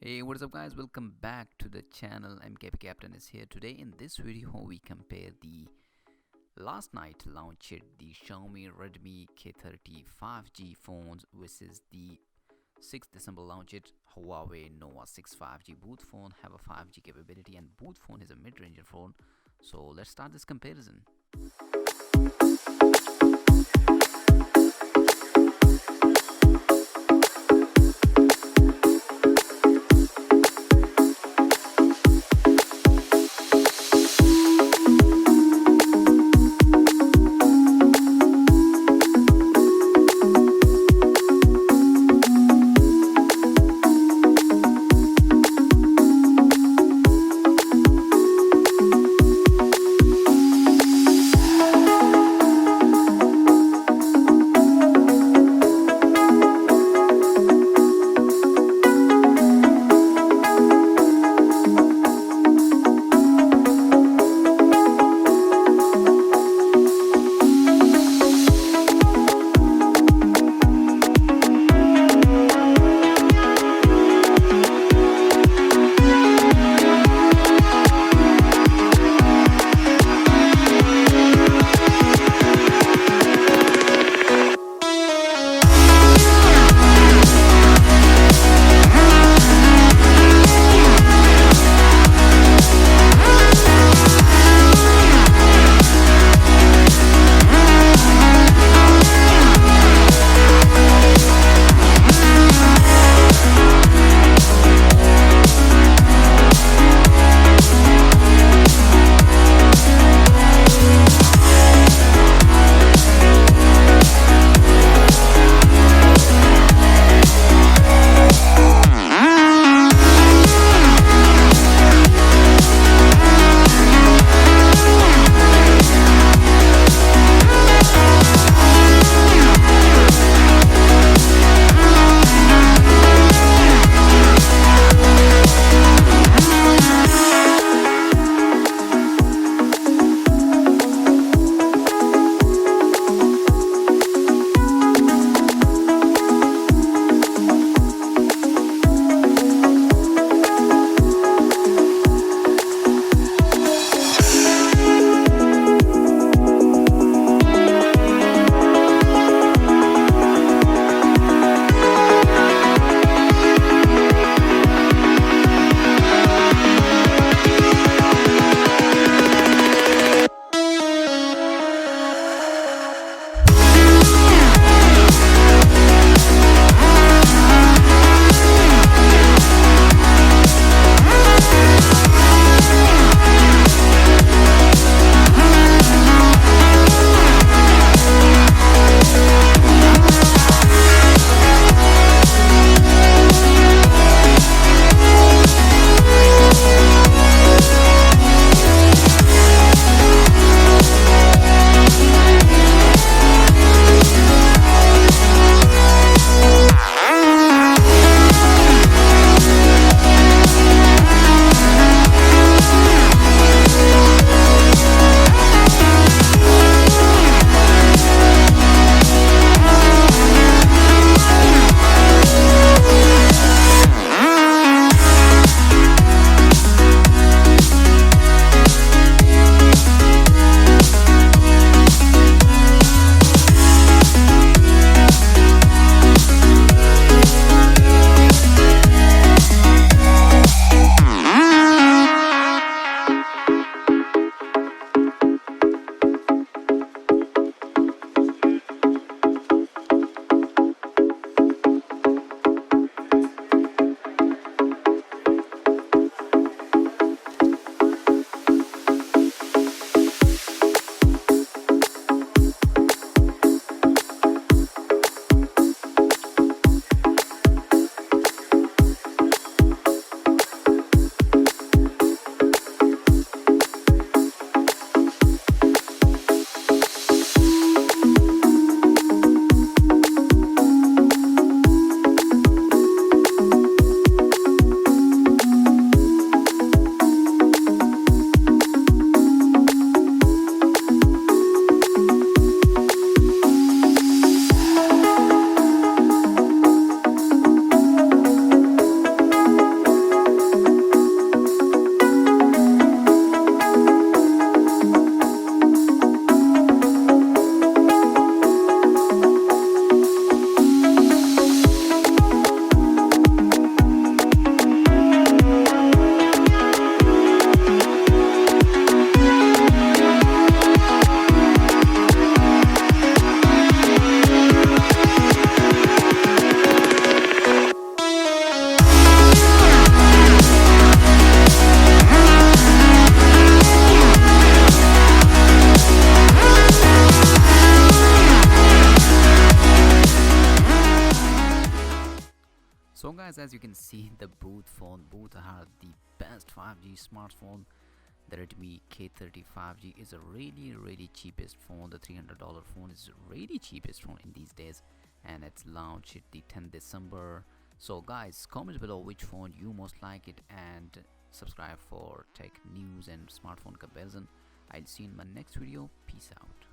Hey, what is up guys? Welcome back to the channel. I'm KP Captain is here. Today in this video we compare the last night launched the Xiaomi Redmi K30 5G phones versus the 6th December launched Huawei Nova 6 5G. Both phone have a 5G capability and both phone is a mid-range phone. So let's start this comparison. can see the both are the best 5G smartphone. The Redmi K30 5G is a really cheapest phone. The $300 phone is really cheapest phone in these days, and it's launched the 10th December. So guys, comment below which phone you most like it, and subscribe for tech news and smartphone comparison. I'll see you in my next video. Peace out.